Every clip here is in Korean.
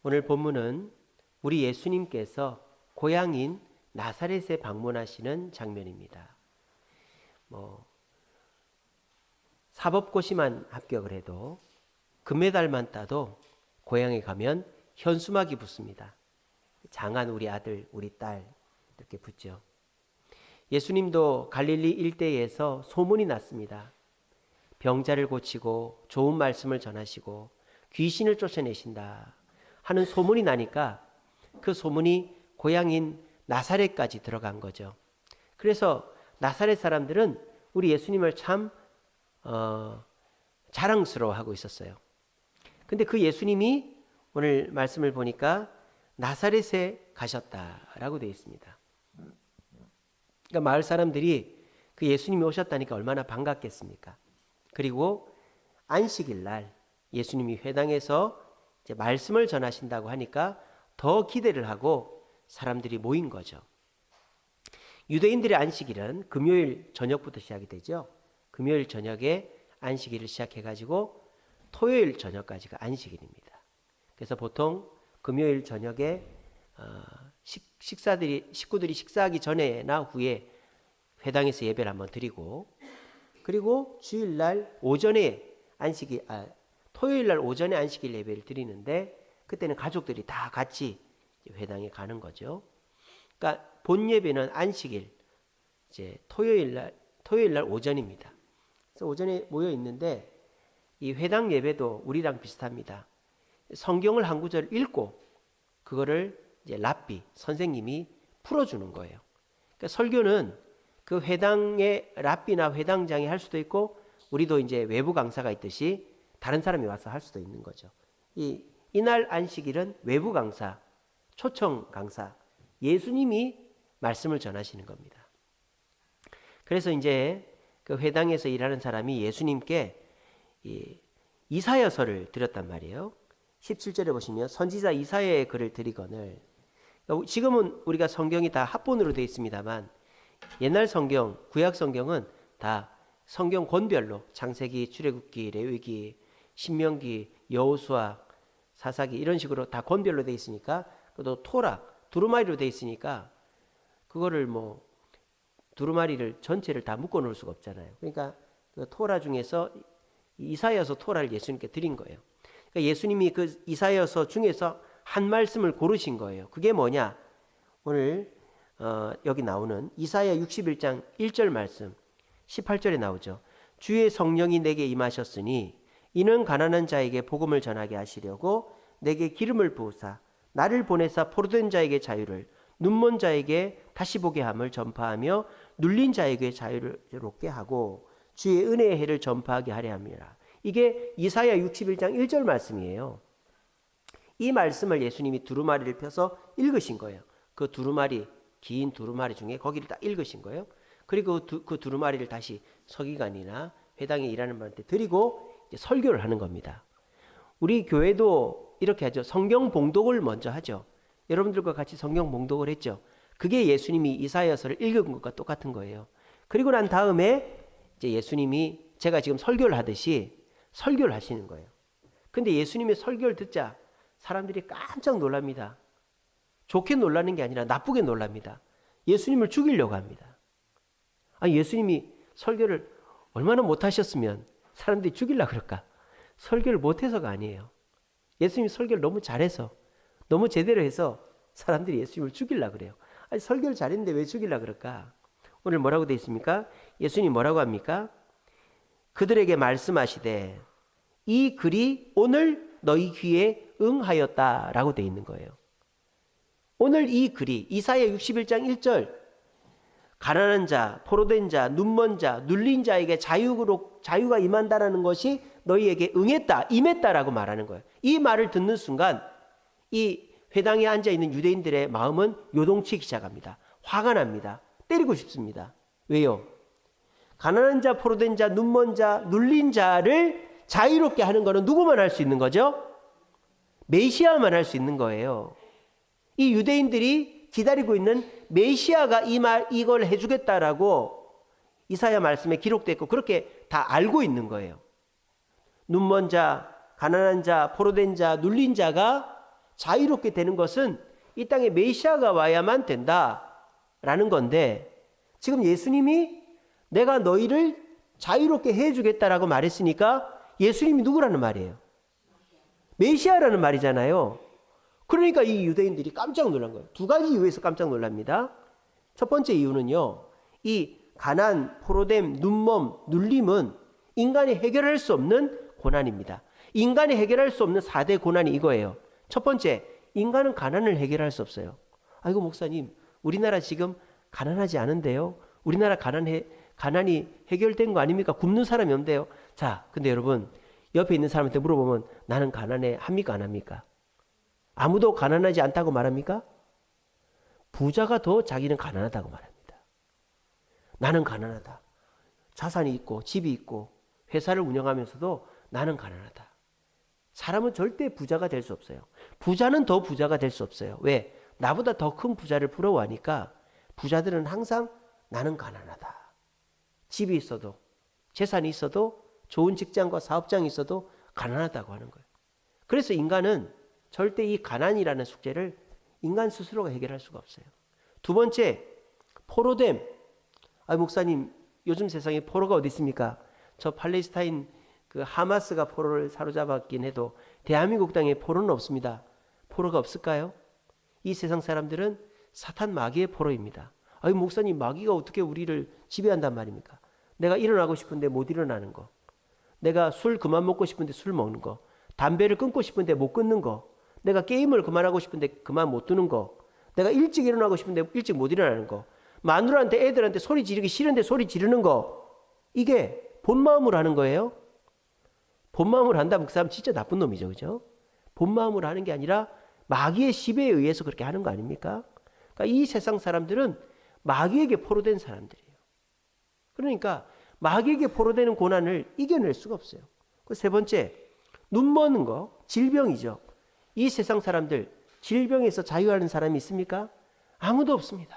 오늘 본문은 우리 예수님께서 고향인 나사렛에 방문하시는 장면입니다. 사법고시만 합격을 해도 금메달만 따도 고향에 가면 현수막이 붙습니다. 장한 우리 아들, 우리 딸 이렇게 붙죠. 예수님도 갈릴리 일대에서 소문이 났습니다. 병자를 고치고 좋은 말씀을 전하시고 귀신을 쫓아내신다 하는 소문이 나니까 그 소문이 고향인 나사렛까지 들어간 거죠. 그래서 나사렛 사람들은 우리 예수님을 참 자랑스러워하고 있었어요. 근데 그 예수님이 오늘 말씀을 보니까 나사렛에 가셨다라고 되어 있습니다. 그러니까 마을 사람들이 그 예수님이 오셨다니까 얼마나 반갑겠습니까? 그리고 안식일 날 예수님이 회당에서 이제 말씀을 전하신다고 하니까 더 기대를 하고 사람들이 모인 거죠. 유대인들의 안식일은 금요일 저녁부터 시작이 되죠. 금요일 저녁에 안식일을 시작해가지고 토요일 저녁까지가 안식일입니다. 그래서 보통 금요일 저녁에 식구들이 식사하기 전에나 후에 회당에서 예배를 한번 드리고, 그리고 주일날 오전에 토요일날 오전에 안식일 예배를 드리는데 그때는 가족들이 다 같이 회당에 가는 거죠. 그러니까 본 예배는 안식일 이제 토요일날 오전입니다. 그래서 오전에 모여 있는데 이 회당 예배도 우리랑 비슷합니다. 성경을 한 구절 읽고 그거를 이제 랍비 선생님이 풀어주는 거예요. 그러니까 설교는 그 회당의 랍비나 회당장이 할 수도 있고 우리도 이제 외부 강사가 있듯이 다른 사람이 와서 할 수도 있는 거죠. 이날 안식일은 외부 강사, 초청 강사, 예수님이 말씀을 전하시는 겁니다. 그래서 이제 그 회당에서 일하는 사람이 예수님께 이사야서를 드렸단 말이에요. 17절에 보시면 선지자 이사야의 글을 드리거늘, 지금은 우리가 성경이 다 합본으로 되어 있습니다만 옛날 성경, 구약 성경은 다 성경 권별로 창세기, 출애굽기, 레위기, 신명기, 여호수아, 사사기 이런 식으로 다 권별로 되어 있으니까, 또 토라, 두루마리로 되어 있으니까 그거를 두루마리를 전체를 다 묶어 놓을 수가 없잖아요. 그러니까 그 토라 중에서 이사야서 토라를 예수님께 드린 거예요. 그러니까 예수님이 그 이사야서 중에서 한 말씀을 고르신 거예요. 그게 뭐냐? 오늘 여기 나오는 이사야 61장 1절 말씀 18절에 나오죠. 주의 성령이 내게 임하셨으니 이는 가난한 자에게 복음을 전하게 하시려고 내게 기름을 부으사 나를 보내사 포로된 자에게 자유를, 눈먼 자에게 다시 보게 함을 전파하며 눌린 자에게 자유롭게 하고 주의 은혜의 해를 전파하게 하려 함이라. 이게 이사야 61장 1절 말씀이에요. 이 말씀을 예수님이 두루마리를 펴서 읽으신 거예요. 그 두루마리, 긴 두루마리 중에 거기를 딱 읽으신 거예요. 그리고 그 두루마리를 다시 서기관이나 회당에 일하는 분한테 드리고 이제 설교를 하는 겁니다. 우리 교회도 이렇게 하죠. 성경 봉독을 먼저 하죠. 여러분들과 같이 성경 봉독을 했죠. 그게 예수님이 이사야서를 읽은 것과 똑같은 거예요. 그리고 난 다음에 이제 예수님이 제가 지금 설교를 하듯이 설교를 하시는 거예요. 근데 예수님의 설교를 듣자 사람들이 깜짝 놀랍니다. 좋게 놀라는 게 아니라 나쁘게 놀랍니다. 예수님을 죽이려고 합니다. 예수님이 설교를 얼마나 못하셨으면 사람들이 죽이려고 그럴까? 설교를 못해서가 아니에요. 예수님이 설교를 너무 잘해서, 너무 제대로 해서 사람들이 예수님을 죽이려고 그래요. 설교를 잘했는데 왜 죽이려고 그럴까? 오늘 뭐라고 되어 있습니까? 예수님이 뭐라고 합니까? 그들에게 말씀하시되 이 글이 오늘 너희 귀에 응하였다라고 되어 있는 거예요. 오늘 이 글이 이사야 61장 1절 가난한 자, 포로된 자, 눈먼 자, 눌린 자에게 자유가 임한다라는 것이 너희에게 임했다라고 말하는 거예요. 이 말을 듣는 순간 이 회당에 앉아있는 유대인들의 마음은 요동치기 시작합니다. 화가 납니다. 때리고 싶습니다. 왜요? 가난한 자, 포로된 자, 눈먼 자, 눌린 자를 자유롭게 하는 것은 누구만 할 수 있는 거죠? 메시아만 할 수 있는 거예요. 이 유대인들이 기다리고 있는 메시아가 이걸 해주겠다라고 이사야 말씀에 기록됐고 그렇게 다 알고 있는 거예요. 눈먼 자, 가난한 자, 포로된 자, 눌린 자가 자유롭게 되는 것은 이 땅에 메시아가 와야만 된다라는 건데, 지금 예수님이 내가 너희를 자유롭게 해주겠다라고 말했으니까 예수님이 누구라는 말이에요? 메시아라는 말이잖아요. 그러니까 이 유대인들이 깜짝 놀란 거예요. 두 가지 이유에서 깜짝 놀랍니다. 첫 번째 이유는요, 이 가난, 포로됨, 눈먼, 눌림은 인간이 해결할 수 없는 고난입니다. 인간이 해결할 수 없는 4대 고난이 이거예요. 첫 번째, 인간은 가난을 해결할 수 없어요. 아이고 목사님, 우리나라 지금 가난하지 않은데요? 우리나라 가난이 해결된 거 아닙니까? 굶는 사람이 없는데요. 자, 근데 여러분, 옆에 있는 사람한테 물어보면 나는 가난해 합니까? 안 합니까? 아무도 가난하지 않다고 말합니까? 부자가 더 자기는 가난하다고 말합니다. 나는 가난하다. 자산이 있고 집이 있고 회사를 운영하면서도 나는 가난하다. 사람은 절대 부자가 될 수 없어요. 부자는 더 부자가 될 수 없어요. 왜? 나보다 더 큰 부자를 부러워하니까 부자들은 항상 나는 가난하다. 집이 있어도, 재산이 있어도, 좋은 직장과 사업장이 있어도 가난하다고 하는 거예요. 그래서 인간은 절대 이 가난이라는 숙제를 인간 스스로가 해결할 수가 없어요. 두 번째, 포로됨. 목사님, 요즘 세상에 포로가 어디 있습니까? 저 팔레스타인 그 하마스가 포로를 사로잡았긴 해도 대한민국 땅에 포로는 없습니다. 포로가 없을까요? 이 세상 사람들은 사탄 마귀의 포로입니다. 목사님, 마귀가 어떻게 우리를 지배한단 말입니까? 내가 일어나고 싶은데 못 일어나는 거, 내가 술 그만 먹고 싶은데 술 먹는 거, 담배를 끊고 싶은데 못 끊는 거, 내가 게임을 그만하고 싶은데 그만 못 두는 거, 내가 일찍 일어나고 싶은데 일찍 못 일어나는 거, 마누라한테 애들한테 소리 지르기 싫은데 소리 지르는 거, 이게 본 마음으로 하는 거예요. 본 마음으로 한다면 그 사람 진짜 나쁜 놈이죠. 그죠? 본 마음으로 하는 게 아니라 마귀의 시배에 의해서 그렇게 하는 거 아닙니까? 그러니까 이 세상 사람들은 마귀에게 포로된 사람들이에요. 그러니까 마귀에게 포로되는 고난을 이겨낼 수가 없어요. 세 번째, 눈먼 거, 질병이죠. 이 세상 사람들, 질병에서 자유하는 사람이 있습니까? 아무도 없습니다.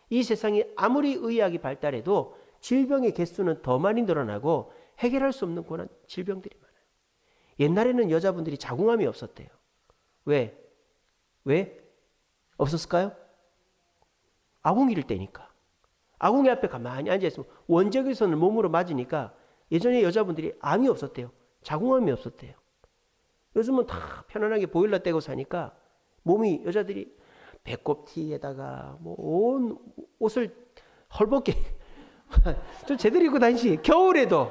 이 세상이 아무리 의학이 발달해도 질병의 개수는 더 많이 늘어나고 해결할 수 없는 고난, 질병들이 많아요. 옛날에는 여자분들이 자궁암이 없었대요. 왜? 없었을까요? 아궁이를 떼니까. 아궁이 앞에 가만히 앉아있으면 원적외선을 몸으로 맞으니까 예전에 여자분들이 암이 없었대요. 자궁암이 없었대요. 요즘은 다 편안하게 보일러 떼고 사니까 몸이, 여자들이 배꼽티에다가 뭐 온 옷을 헐벗게 좀 제대로 입고 다니시. 겨울에도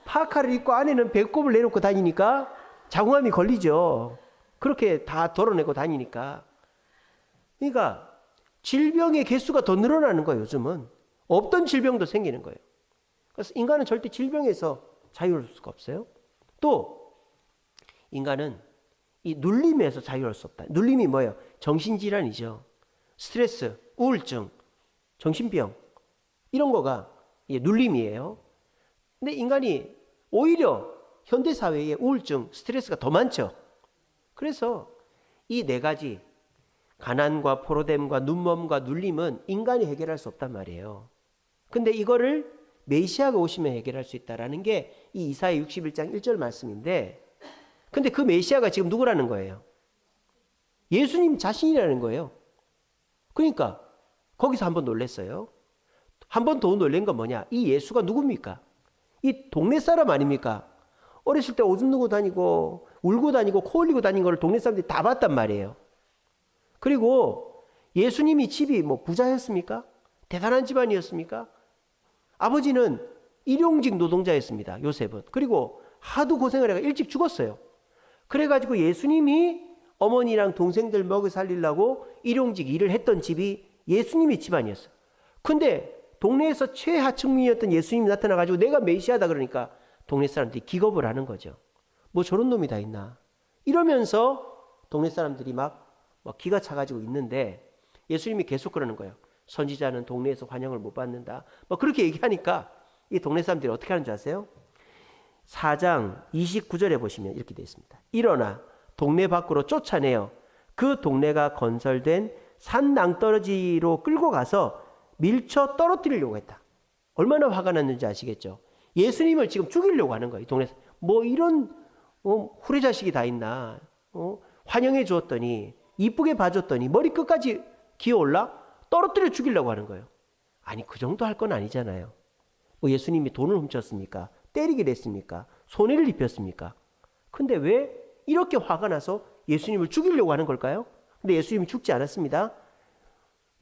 파카를 입고 안에는 배꼽을 내놓고 다니니까 자궁암이 걸리죠. 그렇게 다 덜어내고 다니니까. 그러니까 질병의 개수가 더 늘어나는 거예요. 요즘은 없던 질병도 생기는 거예요. 그래서 인간은 절대 질병에서 자유로울 수가 없어요. 또 인간은 이 눌림에서 자유로울 수 없다. 눌림이 뭐예요? 정신질환이죠. 스트레스, 우울증, 정신병, 이런 거가 눌림이에요. 근데 인간이 오히려 현대사회에 우울증, 스트레스가 더 많죠. 그래서 이 네 가지, 가난과 포로됨과 눈먼과 눌림은 인간이 해결할 수 없단 말이에요. 근데 이거를 메시아가 오시면 해결할 수 있다는 게 이 이사야 61장 1절 말씀인데, 근데 그 메시아가 지금 누구라는 거예요? 예수님 자신이라는 거예요. 그러니까 거기서 한번 놀랐어요. 한 번 더 놀란 건 뭐냐? 이 예수가 누굽니까? 이 동네 사람 아닙니까? 어렸을 때 오줌 누고 다니고 울고 다니고 코 흘리고 다니는 걸 동네 사람들이 다 봤단 말이에요. 그리고 예수님이 집이 뭐 부자였습니까? 대단한 집안이었습니까? 아버지는 일용직 노동자였습니다. 요셉은. 그리고 하도 고생을 해가 일찍 죽었어요. 그래가지고 예수님이 어머니랑 동생들 먹여 살리려고 일용직 일을 했던 집이 예수님의 집안이었어요. 근데 동네에서 최하층민이었던 예수님이 나타나가지고 내가 메시아다 그러니까 동네 사람들이 기겁을 하는 거죠. 뭐 저런 놈이 다 있나. 이러면서 동네 사람들이 막 기가 차가지고 있는데 예수님이 계속 그러는 거예요. 선지자는 동네에서 환영을 못 받는다. 그렇게 얘기하니까 이 동네 사람들이 어떻게 하는 줄 아세요? 4장 29절에 보시면 이렇게 되어 있습니다. 일어나 동네 밖으로 쫓아내어 그 동네가 건설된 산 낭떠러지로 끌고 가서 밀쳐 떨어뜨리려고 했다. 얼마나 화가 났는지 아시겠죠? 예수님을 지금 죽이려고 하는 거예요. 이 동네에서. 뭐 이런 후레자식이 다 있나. 환영해 주었더니 이쁘게 봐줬더니 머리 끝까지 기어올라 떨어뜨려 죽이려고 하는 거예요. 아니 그 정도 할 건 아니잖아요. 뭐 예수님이 돈을 훔쳤습니까? 때리기를 했습니까? 손해를 입혔습니까? 근데 왜 이렇게 화가 나서 예수님을 죽이려고 하는 걸까요? 근데 예수님이 죽지 않았습니다.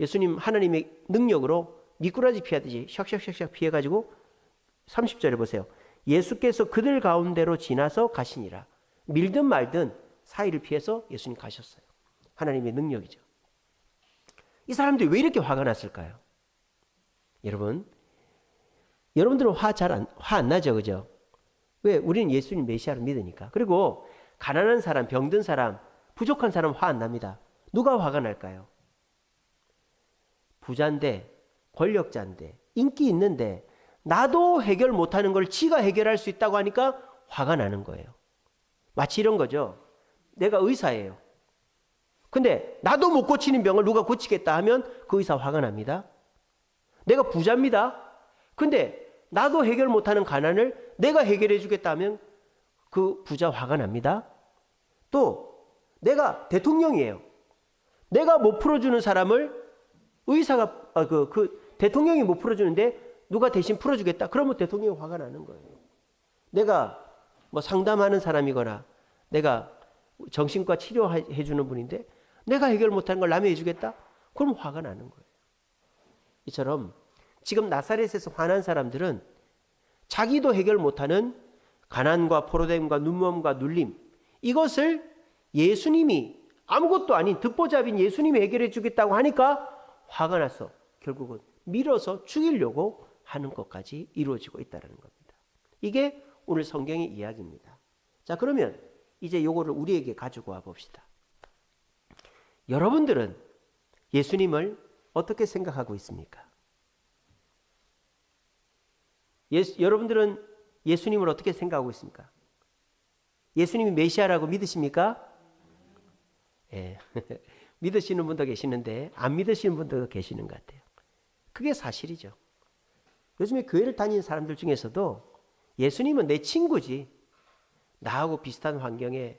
예수님 하나님의 능력으로 미꾸라지 피하듯이 샥샥샥샥 피해가지고 30절에 보세요. 예수께서 그들 가운데로 지나서 가시니라. 밀든 말든 사이를 피해서 예수님 가셨어요. 하나님의 능력이죠. 이 사람들이 왜 이렇게 화가 났을까요? 여러분들은 화 안 나죠, 그죠? 왜? 우리는 예수님 메시아를 믿으니까. 그리고 가난한 사람, 병든 사람, 부족한 사람 화 안 납니다. 누가 화가 날까요? 부자인데, 권력자인데, 인기 있는데 나도 해결 못하는 걸 지가 해결할 수 있다고 하니까 화가 나는 거예요. 마치 이런 거죠. 내가 의사예요. 근데 나도 못 고치는 병을 누가 고치겠다 하면 그 의사 화가 납니다. 내가 부자입니다. 근데 나도 해결 못하는 가난을 내가 해결해 주겠다 하면 그 부자 화가 납니다. 또 내가 대통령이에요. 내가 못 풀어주는 사람을 의사가 대통령이 못 풀어주는데 누가 대신 풀어주겠다. 그러면 대통령이 화가 나는 거예요. 내가 뭐 상담하는 사람이거나 내가 정신과 치료해 주는 분인데 내가 해결 못하는 걸 남이 해주겠다? 그럼 화가 나는 거예요. 이처럼 지금 나사렛에서 화난 사람들은 자기도 해결 못하는 가난과 포로됨과 눈먼과 눌림, 이것을 예수님이 아무것도 아닌 듣보잡인 예수님이 해결해 주겠다고 하니까 화가 나서 결국은 밀어서 죽이려고 하는 것까지 이루어지고 있다는 겁니다. 이게 오늘 성경의 이야기입니다. 자, 그러면 이제 요거를 우리에게 가지고 와 봅시다. 여러분들은 예수님을 어떻게 생각하고 있습니까? 여러분들은 예수님을 어떻게 생각하고 있습니까? 예수님이 메시아라고 믿으십니까? 예. 믿으시는 분도 계시는데 안 믿으시는 분도 계시는 것 같아요. 그게 사실이죠. 요즘에 교회를 다니는 사람들 중에서도 예수님은 내 친구지, 나하고 비슷한 환경에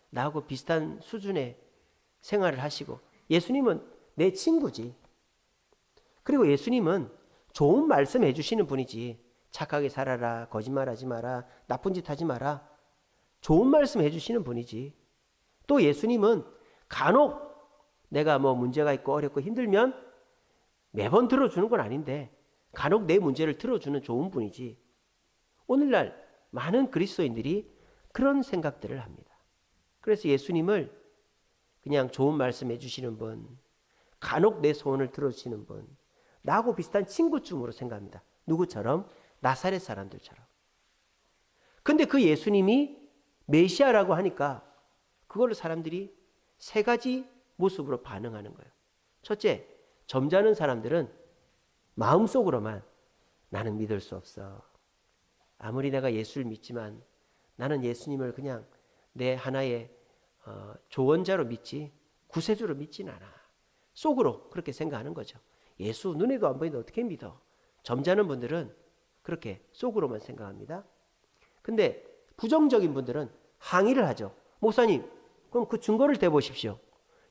나하고 비슷한 수준의 생활을 하시고 예수님은 내 친구지. 그리고 예수님은 좋은 말씀 해주시는 분이지, 착하게 살아라, 거짓말하지 마라, 나쁜 짓 하지 마라, 좋은 말씀 해주시는 분이지. 또 예수님은 간혹 내가 뭐 문제가 있고 어렵고 힘들면 매번 들어주는 건 아닌데 간혹 내 문제를 들어주는 좋은 분이지. 오늘날 많은 그리스도인들이 그런 생각들을 합니다. 그래서 예수님을 그냥 좋은 말씀 해주시는 분, 간혹 내 소원을 들어주시는 분, 나하고 비슷한 친구쯤으로 생각합니다. 누구처럼? 나사렛 사람들처럼. 근데 그 예수님이 메시아라고 하니까 그걸로 사람들이 세 가지 모습으로 반응하는 거예요. 첫째, 점잖은 사람들은 마음속으로만 나는 믿을 수 없어. 아무리 내가 예수를 믿지만 나는 예수님을 그냥 내 하나의 조언자로 믿지 구세주로 믿진 않아. 속으로 그렇게 생각하는 거죠. 예수 눈에도 안 보이는데 어떻게 믿어? 점잖은 분들은 그렇게 속으로만 생각합니다. 근데 부정적인 분들은 항의를 하죠. 목사님, 그럼 그 증거를 대보십시오.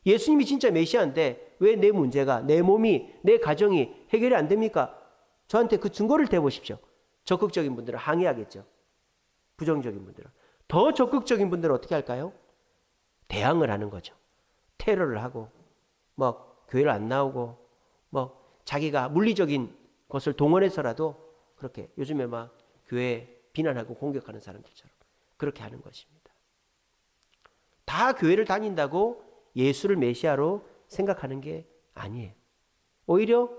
예수님이 진짜 메시아인데 왜 내 문제가, 내 몸이, 내 가정이 해결이 안 됩니까? 저한테 그 증거를 대보십시오. 적극적인 분들은 항의하겠죠. 부정적인 분들은. 더 적극적인 분들은 어떻게 할까요? 대항을 하는 거죠. 테러를 하고 뭐 교회를 안 나오고 뭐 자기가 물리적인 것을 동원해서라도 그렇게 요즘에 막 교회 비난하고 공격하는 사람들처럼 그렇게 하는 것입니다. 다 교회를 다닌다고 예수를 메시아로 생각하는 게 아니에요. 오히려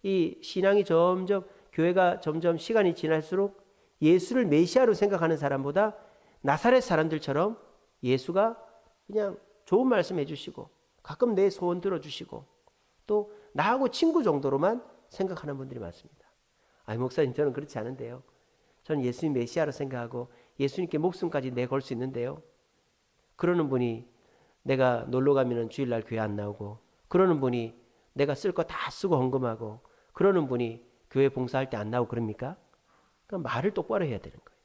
이 신앙이 점점, 교회가 점점 시간이 지날수록 예수를 메시아로 생각하는 사람보다 나사렛 사람들처럼 예수가 그냥 좋은 말씀 해주시고 가끔 내 소원 들어주시고 또 나하고 친구 정도로만 생각하는 분들이 많습니다. 아니 목사님, 저는 그렇지 않은데요. 저는 예수님 메시아로 생각하고 예수님께 목숨까지 내걸 수 있는데요. 그러는 분이 내가 놀러 가면은 주일날 교회 안 나오고, 그러는 분이 내가 쓸 거 다 쓰고 헌금하고, 그러는 분이 교회 봉사할 때 안 나오고 그럽니까? 그러니까 말을 똑바로 해야 되는 거예요.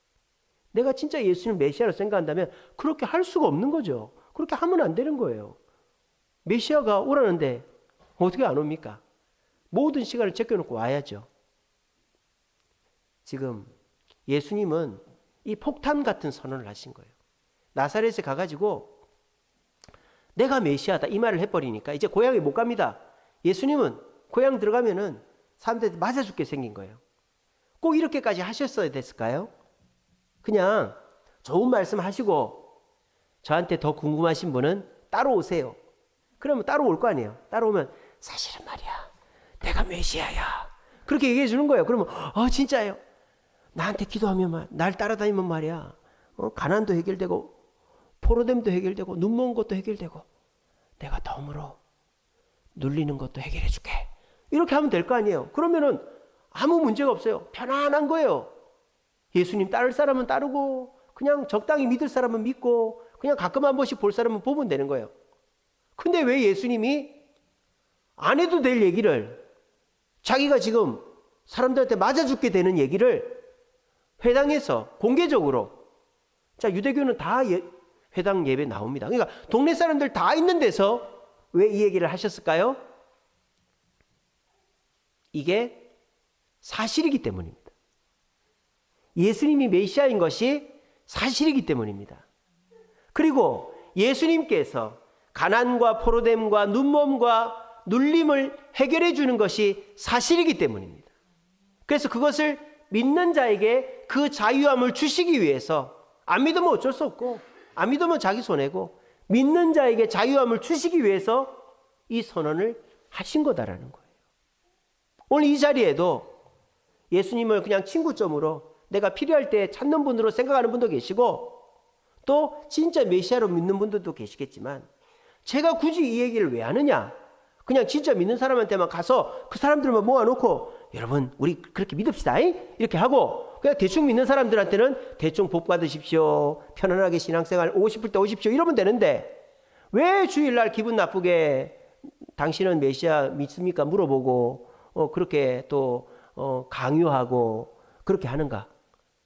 내가 진짜 예수님 메시아로 생각한다면 그렇게 할 수가 없는 거죠. 그렇게 하면 안 되는 거예요. 메시아가 오라는데 어떻게 안 옵니까? 모든 시간을 제껴놓고 와야죠. 지금 예수님은 이 폭탄 같은 선언을 하신 거예요. 나사렛에 가가지고 내가 메시아다 이 말을 해버리니까 이제 고향에 못 갑니다. 예수님은 고향 들어가면은 사람들한테 맞아 죽게 생긴 거예요. 꼭 이렇게까지 하셨어야 됐을까요? 그냥 좋은 말씀 하시고 저한테 더 궁금하신 분은 따로 오세요. 그러면 따로 올 거 아니에요. 따로 오면 사실은 말이야 내가 메시아야 그렇게 얘기해 주는 거예요. 그러면 진짜예요. 나한테 기도하면 날 따라다니면 말이야 가난도 해결되고 포로됨도 해결되고 눈먼 것도 해결되고 내가 덤으로 눌리는 것도 해결해 줄게. 이렇게 하면 될 거 아니에요. 그러면은 아무 문제가 없어요. 편안한 거예요. 예수님 따를 사람은 따르고 그냥 적당히 믿을 사람은 믿고 그냥 가끔 한 번씩 볼 사람은 보면 되는 거예요. 근데 왜 예수님이 안 해도 될 얘기를 자기가 지금 사람들한테 맞아 죽게 되는 얘기를 회당에서 공개적으로 자 유대교는 다 회당 예배 나옵니다. 그러니까 동네 사람들 다 있는 데서 왜 이 얘기를 하셨을까요? 이게 사실이기 때문입니다. 예수님이 메시아인 것이 사실이기 때문입니다. 그리고 예수님께서 가난과 포로됨과 눈먼과 눌림을 해결해 주는 것이 사실이기 때문입니다. 그래서 그것을 믿는 자에게 그 자유함을 주시기 위해서 안 믿으면 어쩔 수 없고 안 믿으면 자기 손해고 믿는 자에게 자유함을 주시기 위해서 이 선언을 하신 거다라는 거예요. 오늘 이 자리에도 예수님을 그냥 친구점으로 내가 필요할 때 찾는 분으로 생각하는 분도 계시고 또 진짜 메시아로 믿는 분들도 계시겠지만 제가 굳이 이 얘기를 왜 하느냐? 그냥 진짜 믿는 사람한테만 가서 그 사람들만 모아놓고 여러분 우리 그렇게 믿읍시다 이렇게 하고 그냥 대충 믿는 사람들한테는 대충 복 받으십시오 편안하게 신앙생활 오고 싶을 때 오십시오 이러면 되는데 왜 주일날 기분 나쁘게 당신은 메시아 믿습니까? 물어보고 그렇게 또 강요하고 그렇게 하는가?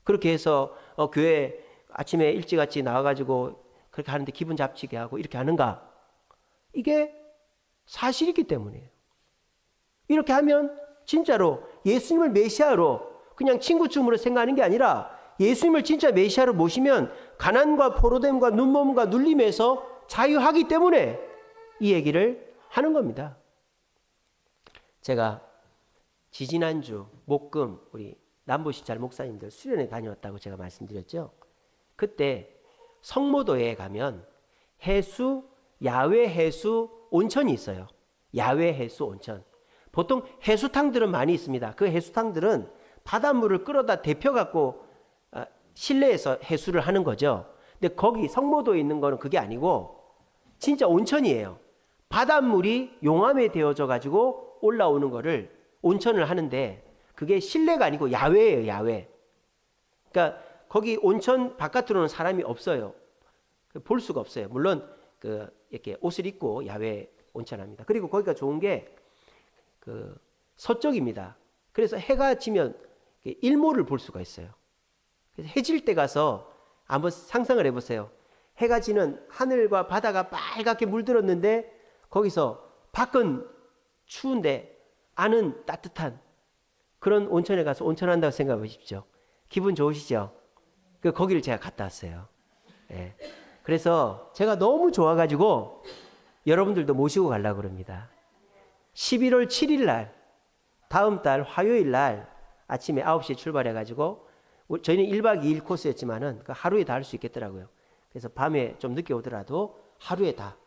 그렇게 해서 교회 아침에 일찌감치 나와가지고 그렇게 하는데 기분 잡치게 하고 이렇게 하는가? 이게 사실이기 때문이에요. 이렇게 하면 진짜로 예수님을 메시아로 그냥 친구쯤으로 생각하는 게 아니라 예수님을 진짜 메시아로 모시면 가난과 포로됨과 눈먼과 눌림에서 자유하기 때문에 이 얘기를 하는 겁니다. 제가 지지난주 목금 우리 남부시찰 목사님들 수련회 다녀왔다고 제가 말씀드렸죠. 그때 성모도에 가면 야외 해수 온천이 있어요. 야외 해수 온천. 보통 해수탕들은 많이 있습니다. 그 해수탕들은 바닷물을 끌어다 데펴갖고 실내에서 해수를 하는 거죠. 근데 거기 성모도에 있는 거는 그게 아니고 진짜 온천이에요. 바닷물이 용암에 데워져 가지고 올라오는 거를 온천을 하는데 그게 실내가 아니고 야외예요. 야외. 그러니까 거기 온천 바깥으로는 사람이 없어요. 볼 수가 없어요. 물론 이렇게 옷을 입고 야외 온천합니다. 그리고 거기가 좋은 게 서쪽입니다. 그래서 해가 지면 일몰을 볼 수가 있어요. 그래서 해질 때 가서 한번 상상을 해보세요. 해가 지는 하늘과 바다가 빨갛게 물들었는데 거기서 밖은 추운데 안은 따뜻한 그런 온천에 가서 온천한다고 생각해 보십시오. 기분 좋으시죠? 거기를 제가 갔다 왔어요. 네. 그래서 제가 너무 좋아가지고 여러분들도 모시고 가려고 그럽니다. 11월 7일 날 다음 달 화요일 날 아침에 9시에 출발해가지고 저희는 1박 2일 코스였지만은 하루에 다 할 수 있겠더라고요. 그래서 밤에 좀 늦게 오더라도 하루에 다.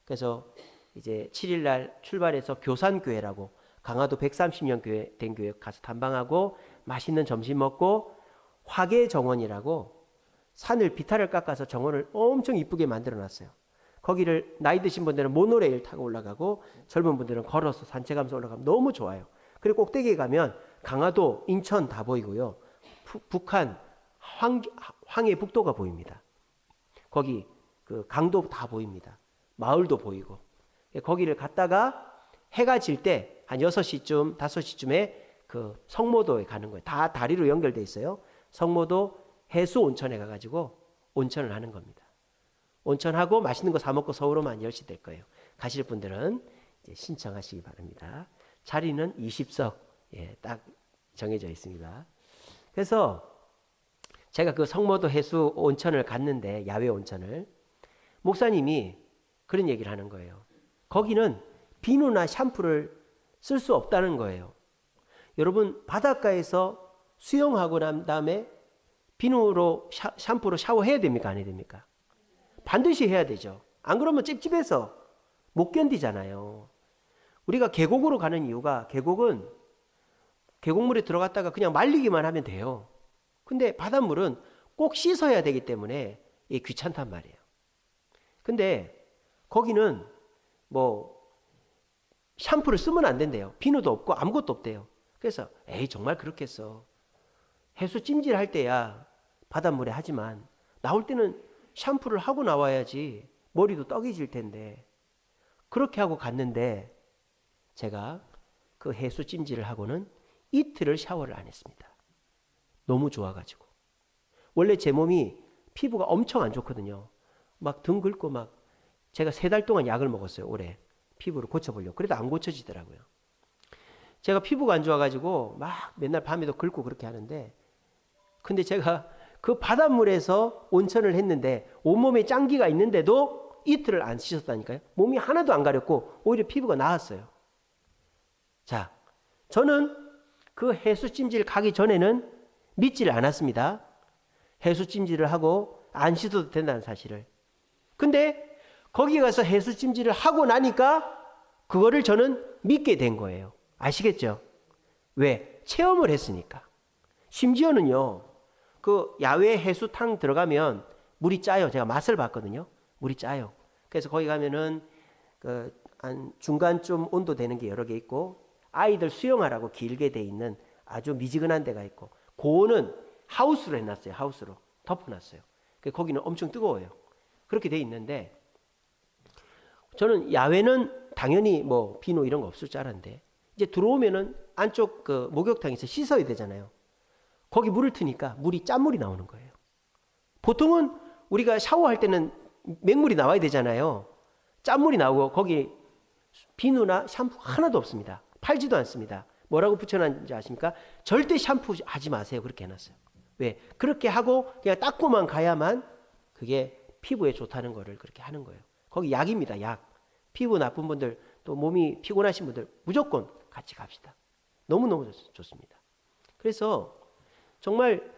그래서 이제 7일 날 출발해서 교산교회라고 강화도 130년 된 교회 가서 탐방하고 맛있는 점심 먹고 화계정원이라고 산을 비탈을 깎아서 정원을 엄청 이쁘게 만들어 놨어요. 거기를 나이 드신 분들은 모노레일 타고 올라가고 젊은 분들은 걸어서 산책하면서 올라가면 너무 좋아요. 그리고 꼭대기에 가면 강화도, 인천 다 보이고요. 북한 황해북도가 보입니다. 거기 강도 다 보입니다. 마을도 보이고. 거기를 갔다가 해가 질 때 한 6시쯤 5시쯤에 성모도에 가는 거예요. 다 다리로 연결돼 있어요. 성모도 해수 온천에 가가지고 온천을 하는 겁니다. 온천하고 맛있는 거 사 먹고 서울 오면 10시 될 거예요. 가실 분들은 이제 신청하시기 바랍니다. 자리는 20석 딱 정해져 있습니다. 그래서 제가 그 성모도 해수 온천을 갔는데, 야외 온천을, 목사님이 그런 얘기를 하는 거예요. 거기는 비누나 샴푸를 쓸 수 없다는 거예요. 여러분, 바닷가에서 수영하고 난 다음에 비누로 샴푸로 샤워해야 됩니까? 안 해야 됩니까? 반드시 해야 되죠. 안 그러면 찝찝해서 못 견디잖아요. 우리가 계곡으로 가는 이유가, 계곡은 계곡물에 들어갔다가 그냥 말리기만 하면 돼요. 근데 바닷물은 꼭 씻어야 되기 때문에 이게 귀찮단 말이에요. 근데 거기는 뭐 샴푸를 쓰면 안 된대요. 비누도 없고 아무것도 없대요. 그래서 에이 정말 그렇겠어. 해수 찜질할 때야 바닷물에 하지만 나올 때는 샴푸를 하고 나와야지 머리도 떡이 질 텐데. 그렇게 하고 갔는데 제가 그 해수 찜질을 하고는 이틀을 샤워를 안 했습니다. 너무 좋아가지고. 원래 제 몸이 피부가 엄청 안 좋거든요. 막 등 긁고 막, 제가 3달 동안 약을 먹었어요. 올해 피부를 고쳐보려고. 그래도 안 고쳐지더라고요. 제가 피부가 안 좋아가지고 막 맨날 밤에도 긁고 그렇게 하는데, 근데 제가 그 바닷물에서 온천을 했는데 온몸에 짱기가 있는데도 이틀을 안 씻었다니까요. 몸이 하나도 안 가렸고 오히려 피부가 나았어요. 자, 저는 그 해수찜질 가기 전에는 믿지를 않았습니다. 해수찜질을 하고 안 씻어도 된다는 사실을. 근데 거기 가서 해수찜질을 하고 나니까 그거를 저는 믿게 된 거예요. 아시겠죠? 왜? 체험을 했으니까. 심지어는요, 그 야외 해수탕 들어가면 물이 짜요. 제가 맛을 봤거든요. 물이 짜요. 그래서 거기 가면은 한 중간쯤 온도 되는 게 여러 개 있고, 아이들 수영하라고 길게 돼 있는 아주 미지근한 데가 있고, 그거는 하우스로 해놨어요. 하우스로 덮어놨어요. 거기는 엄청 뜨거워요. 그렇게 돼 있는데, 저는 야외는 당연히 뭐 비누 이런 거 없을 줄 알았는데, 이제 들어오면은 안쪽 그 목욕탕에서 씻어야 되잖아요. 거기 물을 트니까 물이 짠물이 나오는 거예요. 보통은 우리가 샤워할 때는 맹물이 나와야 되잖아요. 짠물이 나오고 거기 비누나 샴푸 하나도 없습니다. 팔지도 않습니다. 뭐라고 붙여놨는지 아십니까? 절대 샴푸 하지 마세요. 그렇게 해놨어요. 왜? 그렇게 하고 그냥 닦고만 가야만 그게 피부에 좋다는 거를 그렇게 하는 거예요. 거기 약입니다. 약. 피부 나쁜 분들, 또 몸이 피곤하신 분들 무조건 같이 갑시다. 너무너무 좋습니다. 그래서 정말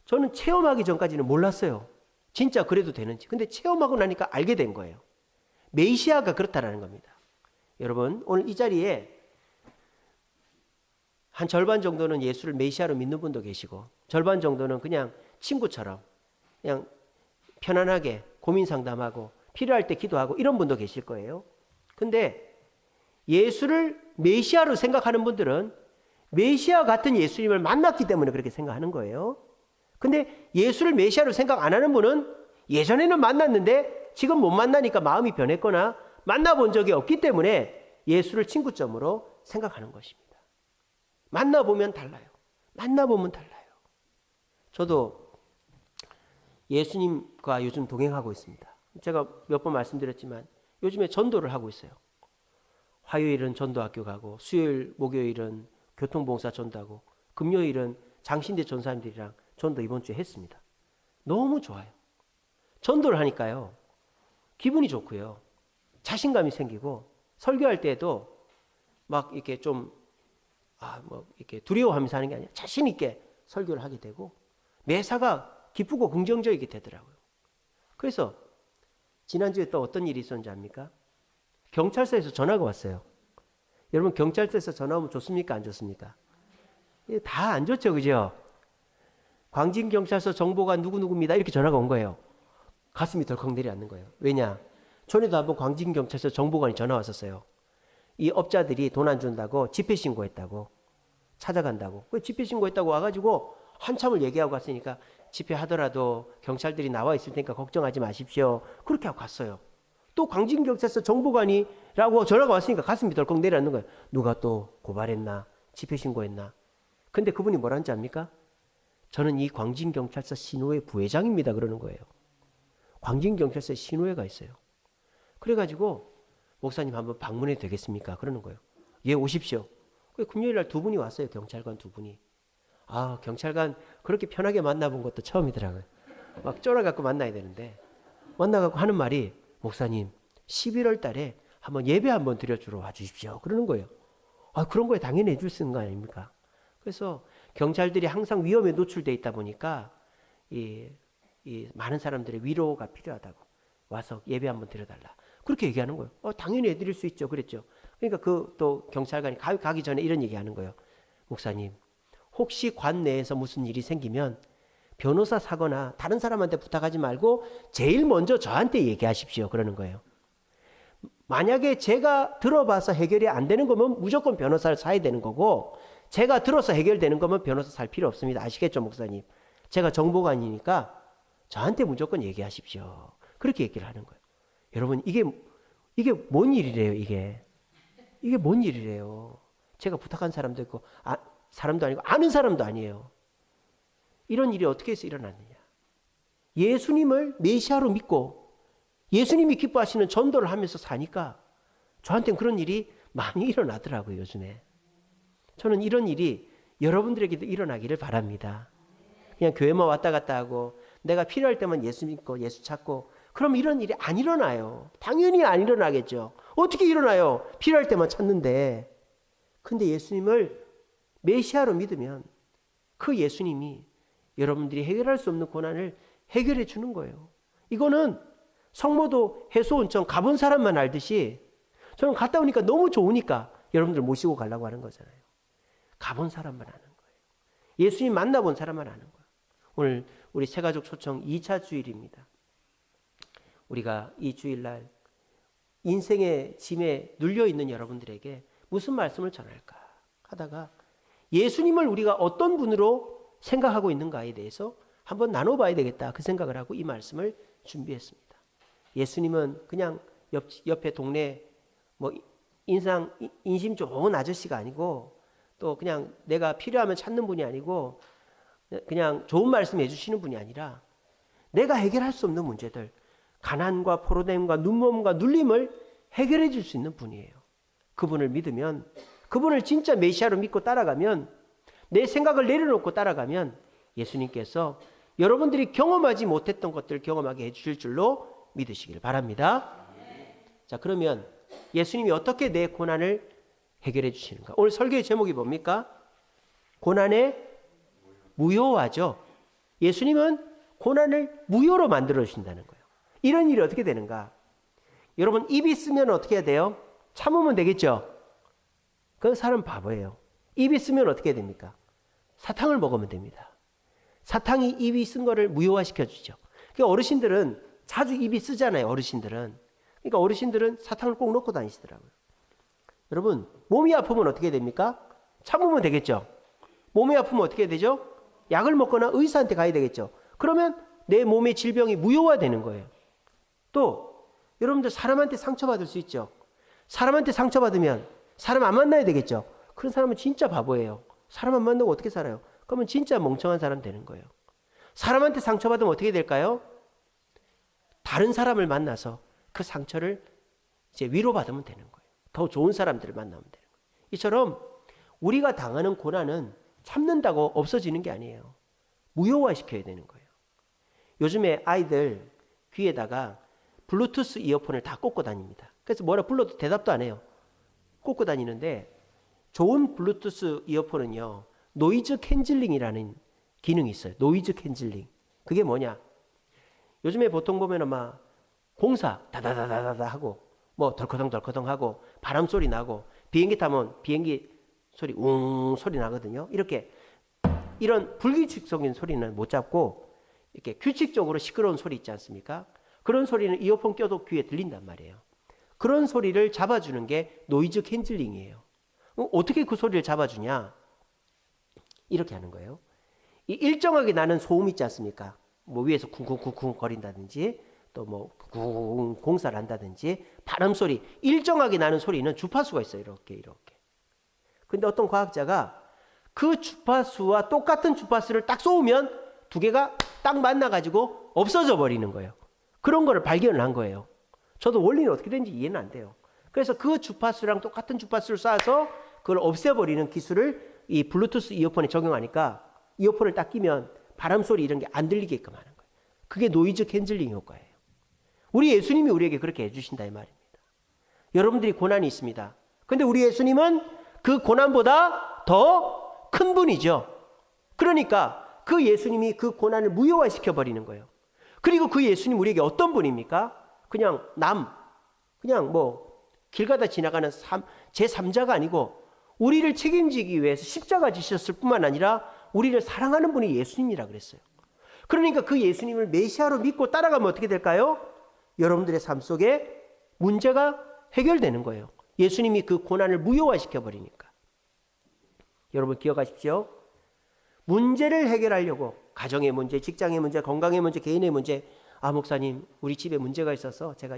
저는 체험하기 전까지는 몰랐어요. 진짜 그래도 되는지. 근데 체험하고 나니까 알게 된 거예요. 메시아가 그렇다라는 겁니다. 여러분, 오늘 이 자리에 한 절반 정도는 예수를 메시아로 믿는 분도 계시고, 절반 정도는 그냥 친구처럼 그냥 편안하게 고민 상담하고 필요할 때 기도하고 이런 분도 계실 거예요. 근데 예수를 메시아로 생각하는 분들은 메시아 같은 예수님을 만났기 때문에 그렇게 생각하는 거예요. 근데 예수를 메시아로 생각 안 하는 분은 예전에는 만났는데 지금 못 만나니까 마음이 변했거나 만나본 적이 없기 때문에 예수를 친구점으로 생각하는 것입니다. 만나보면 달라요. 만나보면 달라요. 저도 예수님과 요즘 동행하고 있습니다. 제가 몇 번 말씀드렸지만 요즘에 전도를 하고 있어요. 화요일은 전도학교 가고, 수요일, 목요일은 교통봉사 전도하고, 금요일은 장신대 전사님들이랑 전도 이번 주에 했습니다. 너무 좋아요. 전도를 하니까요, 기분이 좋고요, 자신감이 생기고, 설교할 때도 막 이렇게 좀 이렇게 두려워하면서 하는 게 아니라 자신 있게 설교를 하게 되고, 매사가 기쁘고 긍정적이게 되더라고요. 그래서 지난주에 또 어떤 일이 있었는지 압니까? 경찰서에서 전화가 왔어요. 여러분, 경찰서에서 전화 오면 좋습니까? 안 좋습니까? 다 안 좋죠, 그죠? 광진경찰서 정보관 누구누구입니다. 이렇게 전화가 온 거예요. 가슴이 덜컥 내려앉는 거예요. 왜냐? 전에도 한번 광진경찰서 정보관이 전화 왔었어요. 이 업자들이 돈 안 준다고 집회 신고했다고, 찾아간다고. 그 집회 신고했다고 와가지고 한참을 얘기하고 갔으니까, 집회하더라도 경찰들이 나와 있을 테니까 걱정하지 마십시오. 그렇게 하고 갔어요. 또 광진경찰서 정보관이라고 전화가 왔으니까 가슴이 덜컥 내려앉는 거예요. 누가 또 고발했나? 집회 신고했나? 근데 그분이 뭐라는지 압니까? 저는 이 광진경찰서 신호의 부회장입니다. 그러는 거예요. 광진경찰서에 신호회가 있어요. 그래가지고 목사님 한번 방문해도 되겠습니까? 그러는 거예요. 예, 오십시오. 금요일날 두 분이 왔어요. 경찰관 두 분이. 아, 경찰관 그렇게 편하게 만나본 것도 처음이더라고요. 막 쫄아갖고 만나야 되는데 만나갖고 하는 말이 목사님 11월 달에 한번 예배 한번 드려주러 와주십시오. 그러는 거예요. 아, 그런 거에 당연히 해줄 수 있는 거 아닙니까? 그래서 경찰들이 항상 위험에 노출돼 있다 보니까 이 많은 사람들의 위로가 필요하다고 와서 예배 한번 드려달라. 그렇게 얘기하는 거예요. 당연히 해드릴 수 있죠. 그랬죠. 그러니까 그 또 경찰관이 가기 전에 이런 얘기하는 거예요. 목사님, 혹시 관 내에서 무슨 일이 생기면 변호사 사거나 다른 사람한테 부탁하지 말고 제일 먼저 저한테 얘기하십시오. 그러는 거예요. 만약에 제가 들어봐서 해결이 안 되는 거면 무조건 변호사를 사야 되는 거고, 제가 들어서 해결되는 거면 변호사 살 필요 없습니다. 아시겠죠, 목사님? 제가 정보관이니까 저한테 무조건 얘기하십시오. 그렇게 얘기를 하는 거예요. 여러분, 이게 뭔 일이래요, 이게 뭔 일이래요. 제가 부탁한 사람도 있고, 사람도 아니고, 아는 사람도 아니에요. 이런 일이 어떻게 해서 일어났느냐. 예수님을 메시아로 믿고, 예수님이 기뻐하시는 전도를 하면서 사니까, 저한테는 그런 일이 많이 일어나더라고요, 요즘에. 저는 이런 일이 여러분들에게도 일어나기를 바랍니다. 그냥 교회만 왔다 갔다 하고, 내가 필요할 때만 예수 믿고, 예수 찾고, 그럼 이런 일이 안 일어나요. 당연히 안 일어나겠죠. 어떻게 일어나요? 필요할 때만 찾는데. 근데 예수님을 메시아로 믿으면 그 예수님이 여러분들이 해결할 수 없는 고난을 해결해 주는 거예요. 이거는 성모도 해수온천 가본 사람만 알듯이 저는 갔다 오니까 너무 좋으니까 여러분들 모시고 가려고 하는 거잖아요. 가본 사람만 아는 거예요. 예수님 만나본 사람만 아는 거예요. 오늘 우리 새가족 초청 2차 주일입니다. 우리가 이 주일날 인생의 짐에 눌려있는 여러분들에게 무슨 말씀을 전할까 하다가 예수님을 우리가 어떤 분으로 생각하고 있는가에 대해서 한번 나눠봐야 되겠다 그 생각을 하고 이 말씀을 준비했습니다. 예수님은 그냥 옆에 동네 뭐 인심 좋은 아저씨가 아니고 또 그냥 내가 필요하면 찾는 분이 아니고 그냥 좋은 말씀 해주시는 분이 아니라 내가 해결할 수 없는 문제들, 가난과 포로됨과 눈먼과 눌림을 해결해 줄 수 있는 분이에요. 그분을 믿으면, 그분을 진짜 메시아로 믿고 따라가면, 내 생각을 내려놓고 따라가면 예수님께서 여러분들이 경험하지 못했던 것들을 경험하게 해주실 줄로 믿으시길 바랍니다. 자, 그러면 예수님이 어떻게 내 고난을 해결해 주시는가? 오늘 설교의 제목이 뭡니까? 고난의 무효화죠. 예수님은 고난을 무효로 만들어 주신다는 거예요. 이런 일이 어떻게 되는가? 여러분, 입 있으면 어떻게 해야 돼요? 참으면 되겠죠? 그 사람 바보예요. 입 있으면 어떻게 됩니까? 사탕을 먹으면 됩니다. 사탕이 입이 쓴 거를 무효화시켜 주죠. 그러니까 어르신들은 자주 입이 쓰잖아요. 어르신들은. 그러니까 어르신들은 사탕을 꼭 넣고 다니시더라고요. 여러분, 몸이 아프면 어떻게 됩니까? 참으면 되겠죠? 몸이 아프면 어떻게 되죠? 약을 먹거나 의사한테 가야 되겠죠? 그러면 내 몸의 질병이 무효화되는 거예요. 또 여러분들 사람한테 상처받을 수 있죠. 사람한테 상처받으면 사람 안 만나야 되겠죠. 그런 사람은 진짜 바보예요. 사람 안 만나고 어떻게 살아요? 그러면 진짜 멍청한 사람 되는 거예요. 사람한테 상처받으면 어떻게 될까요? 다른 사람을 만나서 그 상처를 이제 위로받으면 되는 거예요. 더 좋은 사람들을 만나면 되는 거예요. 이처럼 우리가 당하는 고난은 참는다고 없어지는 게 아니에요. 무효화시켜야 되는 거예요. 요즘에 아이들 귀에다가 블루투스 이어폰을 다 꽂고 다닙니다. 그래서 뭐라 불러도 대답도 안 해요. 꽂고 다니는데 좋은 블루투스 이어폰은요, 노이즈 캔슬링이라는 기능이 있어요. 노이즈 캔슬링. 그게 뭐냐? 요즘에 보통 보면 아마 공사 다다다다다 하고 뭐 덜커덩덜커덩 하고 바람 소리 나고 비행기 타면 비행기 소리 웅 소리 나거든요. 이렇게 이런 불규칙적인 소리는 못 잡고 이렇게 규칙적으로 시끄러운 소리 있지 않습니까? 그런 소리는 이어폰 껴도 귀에 들린단 말이에요. 그런 소리를 잡아주는 게 노이즈 캔슬링이에요. 어떻게 그 소리를 잡아주냐? 이렇게 하는 거예요. 이 일정하게 나는 소음 있지 않습니까? 뭐 위에서 쿵쿵쿵쿵 거린다든지 또 뭐 공사를 한다든지 바람 소리, 일정하게 나는 소리는 주파수가 있어요. 이렇게. 근데 어떤 과학자가 그 주파수와 똑같은 주파수를 딱 쏘면 두 개가 딱 만나가지고 없어져 버리는 거예요. 그런 거를 발견을 한 거예요. 저도 원리는 어떻게 되는지 이해는 안 돼요. 그래서 그 주파수랑 똑같은 주파수를 쏴서 그걸 없애버리는 기술을 이 블루투스 이어폰에 적용하니까 이어폰을 딱 끼면 바람 소리 이런 게 안 들리게끔 하는 거예요. 그게 노이즈 캔슬링 효과예요. 우리 예수님이 우리에게 그렇게 해주신다 이 말입니다. 여러분들이 고난이 있습니다. 근데 우리 예수님은 그 고난보다 더 큰 분이죠. 그러니까 그 예수님이 그 고난을 무효화시켜 버리는 거예요. 그리고 그 예수님 우리에게 어떤 분입니까? 그냥 그냥 뭐 길 가다 지나가는 제3자가 아니고 우리를 책임지기 위해서 십자가 지셨을 뿐만 아니라 우리를 사랑하는 분이 예수님이라 그랬어요. 그러니까 그 예수님을 메시아로 믿고 따라가면 어떻게 될까요? 여러분들의 삶 속에 문제가 해결되는 거예요. 예수님이 그 고난을 무효화시켜 버리니까. 여러분 기억하십시오. 문제를 해결하려고 가정의 문제, 직장의 문제, 건강의 문제, 개인의 문제. 아 목사님 우리 집에 문제가 있어서 제가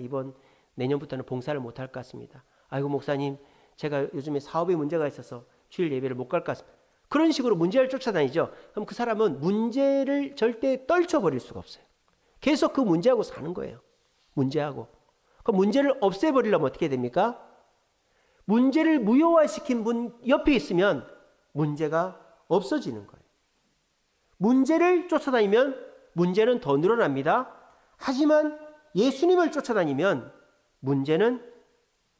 내년부터는 봉사를 못할 것 같습니다. 아이고 목사님 제가 요즘에 사업에 문제가 있어서 주일 예배를 못 갈 것 같습니다. 그런 식으로 문제를 쫓아다니죠. 그럼 그 사람은 문제를 절대 떨쳐버릴 수가 없어요. 계속 그 문제하고 사는 거예요. 문제하고. 그 문제를 없애버리려면 어떻게 됩니까? 문제를 무효화시킨 분 옆에 있으면 문제가 없어지는 거예요. 문제를 쫓아다니면 문제는 더 늘어납니다. 하지만 예수님을 쫓아다니면 문제는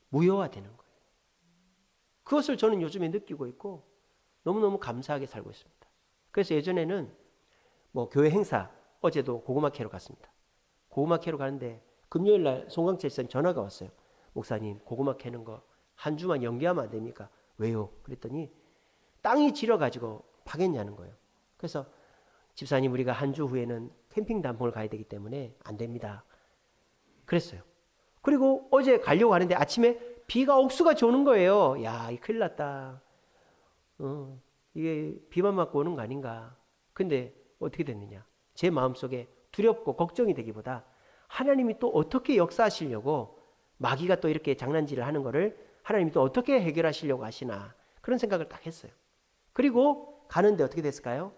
무효화되는 거예요. 그것을 저는 요즘에 느끼고 있고 너무너무 감사하게 살고 있습니다. 그래서 예전에는 뭐 교회 행사, 어제도 고구마 캐러 갔습니다. 고구마 캐러 가는데 금요일 날 송광철 목사님 전화가 왔어요. 목사님 고구마 캐는 거 한 주만 연기하면 안 됩니까? 왜요? 그랬더니 땅이 질어가지고 파겠냐는 거예요. 그래서 집사님 우리가 한 주 후에는 캠핑 단풍을 가야 되기 때문에 안 됩니다. 그랬어요. 그리고 어제 가려고 하는데 아침에 비가 옥수같이 오는 거예요. 야, 이 큰일 났다. 이게 비만 맞고 오는 거 아닌가. 근데 어떻게 됐느냐. 제 마음속에 두렵고 걱정이 되기보다 하나님이 또 어떻게 역사하시려고 마귀가 또 이렇게 장난질을 하는 거를 하나님이 또 어떻게 해결하시려고 하시나. 그런 생각을 딱 했어요. 그리고 가는데 어떻게 됐을까요?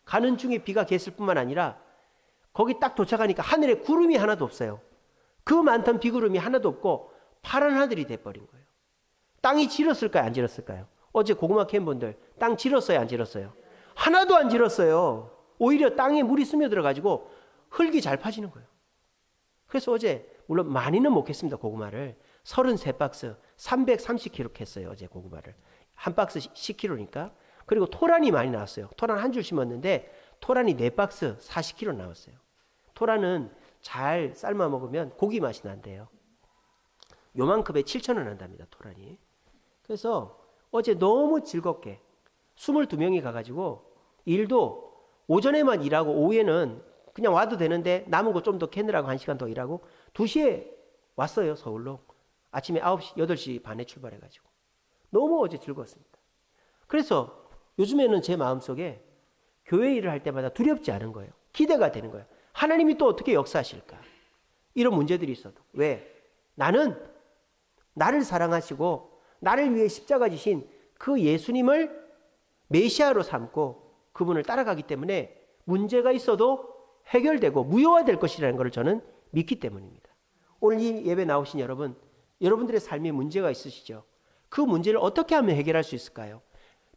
가는 중에 비가 갰을 뿐만 아니라 거기 딱 도착하니까 하늘에 구름이 하나도 없어요. 그 많던 비구름이 하나도 없고 파란 하늘이 돼버린 거예요. 땅이 질었을까요? 안 질었을까요? 어제 고구마 캔 분들 땅 질었어요? 안 질었어요? 하나도 안 질었어요. 오히려 땅에 물이 스며들어가지고 흙이 잘 파지는 거예요. 그래서 어제 물론 많이는 못 캤습니다. 고구마를 33박스 330kg 캤어요. 어제 고구마를 한 박스 10kg니까. 그리고 토란이 많이 나왔어요. 토란 한 줄 심었는데 토란이 4박스 40kg 나왔어요. 토란은 잘 삶아 먹으면 고기 맛이 난대요. 요만큼에 7,000원 한답니다. 토란이. 그래서 어제 너무 즐겁게 22명이 가가지고 일도 오전에만 일하고 오후에는 그냥 와도 되는데 남은 거 좀 더 캐느라고 1시간 더 일하고 2시에 왔어요. 서울로. 아침에 9시, 8시 반에 출발해가지고. 너무 어제 즐거웠습니다. 그래서 요즘에는 제 마음속에 교회 일을 할 때마다 두렵지 않은 거예요. 기대가 되는 거예요. 하나님이 또 어떻게 역사하실까? 이런 문제들이 있어도. 왜? 나는 나를 사랑하시고 나를 위해 십자가 지신 그 예수님을 메시아로 삼고 그분을 따라가기 때문에 문제가 있어도 해결되고 무효화될 것이라는 것을 저는 믿기 때문입니다. 오늘 이 예배 나오신 여러분, 여러분들의 삶에 문제가 있으시죠? 그 문제를 어떻게 하면 해결할 수 있을까요?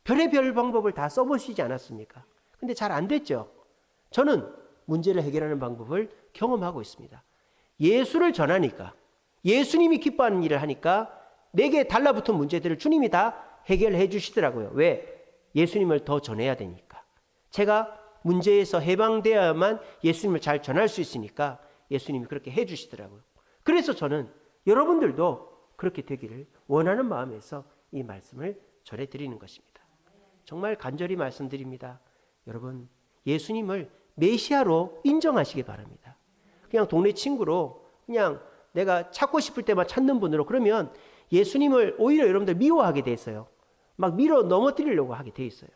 별의별 방법을 다 써보시지 않았습니까? 근데 잘 안 됐죠? 저는 문제를 해결하는 방법을 경험하고 있습니다. 예수를 전하니까, 예수님이 기뻐하는 일을 하니까 내게 달라붙은 문제들을 주님이 다 해결해 주시더라고요. 왜? 예수님을 더 전해야 되니까. 제가 문제에서 해방되어야만 예수님을 잘 전할 수 있으니까 예수님이 그렇게 해 주시더라고요. 그래서 저는 여러분들도 그렇게 되기를 원하는 마음에서 이 말씀을 전해드리는 것입니다. 정말 간절히 말씀드립니다. 여러분, 예수님을 메시아로 인정하시기 바랍니다. 그냥 동네 친구로 그냥 내가 찾고 싶을 때만 찾는 분으로 그러면 예수님을 오히려 여러분들 미워하게 돼 있어요. 막 밀어 넘어뜨리려고 하게 돼 있어요.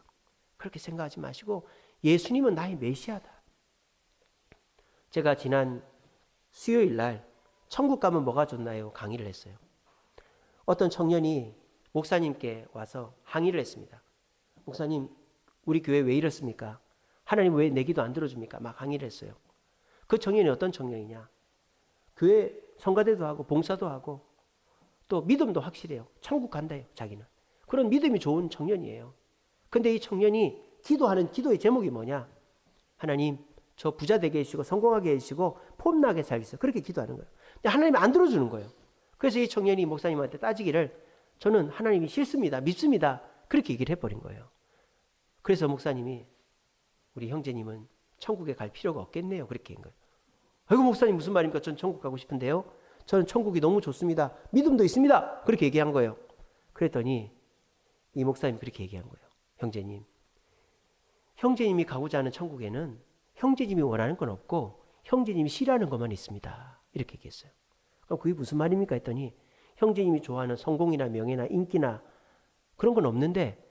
그렇게 생각하지 마시고 예수님은 나의 메시아다. 제가 지난 수요일 날 천국 가면 뭐가 좋나요? 강의를 했어요. 어떤 청년이 목사님께 와서 항의를 했습니다. 목사님, 우리 교회 왜 이렇습니까? 하나님 왜 내 기도 안 들어줍니까? 막 항의를 했어요. 그 청년이 어떤 청년이냐? 교회 성가대도 하고 봉사도 하고 또 믿음도 확실해요. 천국 간다요, 자기는. 그런 믿음이 좋은 청년이에요. 근데 이 청년이 기도하는 기도의 제목이 뭐냐? 하나님, 저 부자 되게 해주시고 성공하게 해주시고 폼나게 살게 해주세요. 그렇게 기도하는 거예요. 근데 하나님이 안 들어주는 거예요. 그래서 이 청년이 목사님한테 따지기를 저는 하나님이 싫습니다. 믿습니다. 그렇게 얘기를 해버린 거예요. 그래서 목사님이 우리 형제님은 천국에 갈 필요가 없겠네요. 그렇게 한 거예요. 아이고 목사님 무슨 말입니까? 전 천국 가고 싶은데요. 저는 천국이 너무 좋습니다. 믿음도 있습니다. 그렇게 얘기한 거예요. 그랬더니 이 목사님이 그렇게 얘기한 거예요. 형제님이 가고자 하는 천국에는 형제님이 원하는 건 없고 형제님이 싫어하는 것만 있습니다. 이렇게 얘기했어요. 그럼 그게 무슨 말입니까? 했더니 형제님이 좋아하는 성공이나 명예나 인기나 그런 건 없는데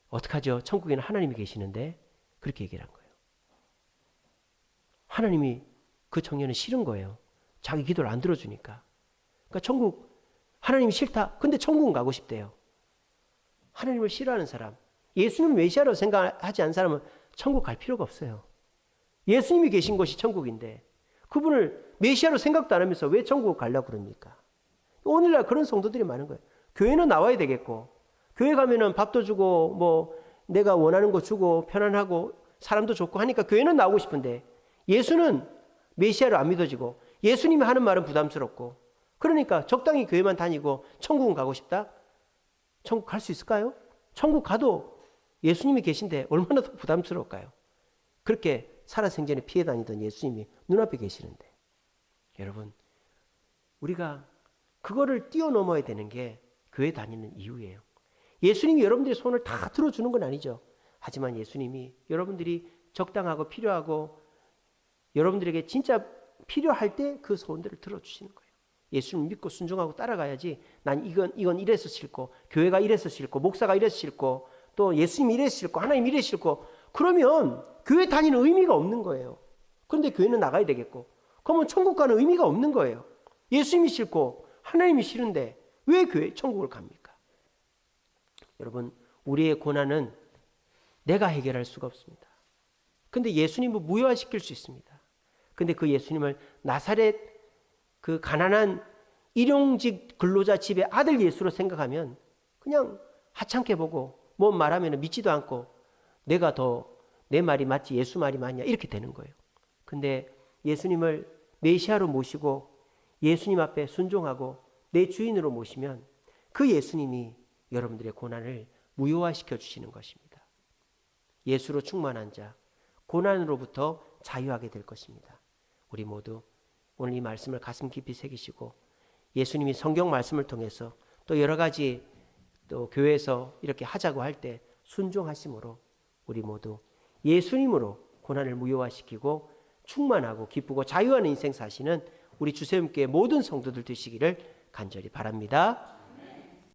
어떡하죠? 천국에는 하나님이 계시는데 그렇게 얘기를 한 거예요. 하나님이 그 청년은 싫은 거예요. 자기 기도를 안 들어주니까. 그러니까 천국 하나님이 싫다. 근데 천국은 가고 싶대요. 하나님을 싫어하는 사람, 예수님을 메시아로 생각하지 않는 사람은 천국 갈 필요가 없어요. 예수님이 계신 곳이 천국인데 그분을 메시아로 생각도 안 하면서 왜 천국을 가려고 그럽니까? 오늘날 그런 성도들이 많은 거예요. 교회는 나와야 되겠고 교회 가면은 밥도 주고 뭐 내가 원하는 거 주고 편안하고 사람도 좋고 하니까 교회는 나오고 싶은데 예수는 메시아로 안 믿어지고 예수님이 하는 말은 부담스럽고 그러니까 적당히 교회만 다니고 천국은 가고 싶다? 천국 갈 수 있을까요? 천국 가도 예수님이 계신데 얼마나 더 부담스러울까요? 그렇게 살아생전에 피해 다니던 예수님이 눈앞에 계시는데 여러분 우리가 그거를 뛰어넘어야 되는 게 교회 다니는 이유예요. 예수님이 여러분들의 손을 다 들어주는 건 아니죠. 하지만 예수님이 여러분들이 적당하고 필요하고 여러분들에게 진짜 필요할 때 그 소원들을 들어주시는 거예요. 예수님 믿고 순종하고 따라가야지 난 이건 이래서 싫고 교회가 이래서 싫고 목사가 이래서 싫고 또 예수님이 이래서 싫고 하나님 이래서 싫고 그러면 교회 다니는 의미가 없는 거예요. 그런데 교회는 나가야 되겠고 그러면 천국 가는 의미가 없는 거예요. 예수님이 싫고 하나님이 싫은데 왜 교회 천국을 갑니까? 여러분 우리의 고난은 내가 해결할 수가 없습니다. 근데 예수님을 무효화시킬 수 있습니다. 근데 그 예수님을 나사렛 그 가난한 일용직 근로자 집의 아들 예수로 생각하면 그냥 하찮게 보고 뭐 말하면 믿지도 않고 내가 더 내 말이 맞지 예수 말이 맞냐 이렇게 되는 거예요. 근데 예수님을 메시아로 모시고 예수님 앞에 순종하고 내 주인으로 모시면 그 예수님이 여러분들의 고난을 무효화시켜 주시는 것입니다. 예수로 충만한 자 고난으로부터 자유하게 될 것입니다. 우리 모두 오늘 이 말씀을 가슴 깊이 새기시고 예수님이 성경 말씀을 통해서 또 여러 가지 또 교회에서 이렇게 하자고 할 때 순종하심으로 우리 모두 예수님으로 고난을 무효화시키고 충만하고 기쁘고 자유하는 인생 사시는 우리 주세움교회 모든 성도들 되시기를 간절히 바랍니다.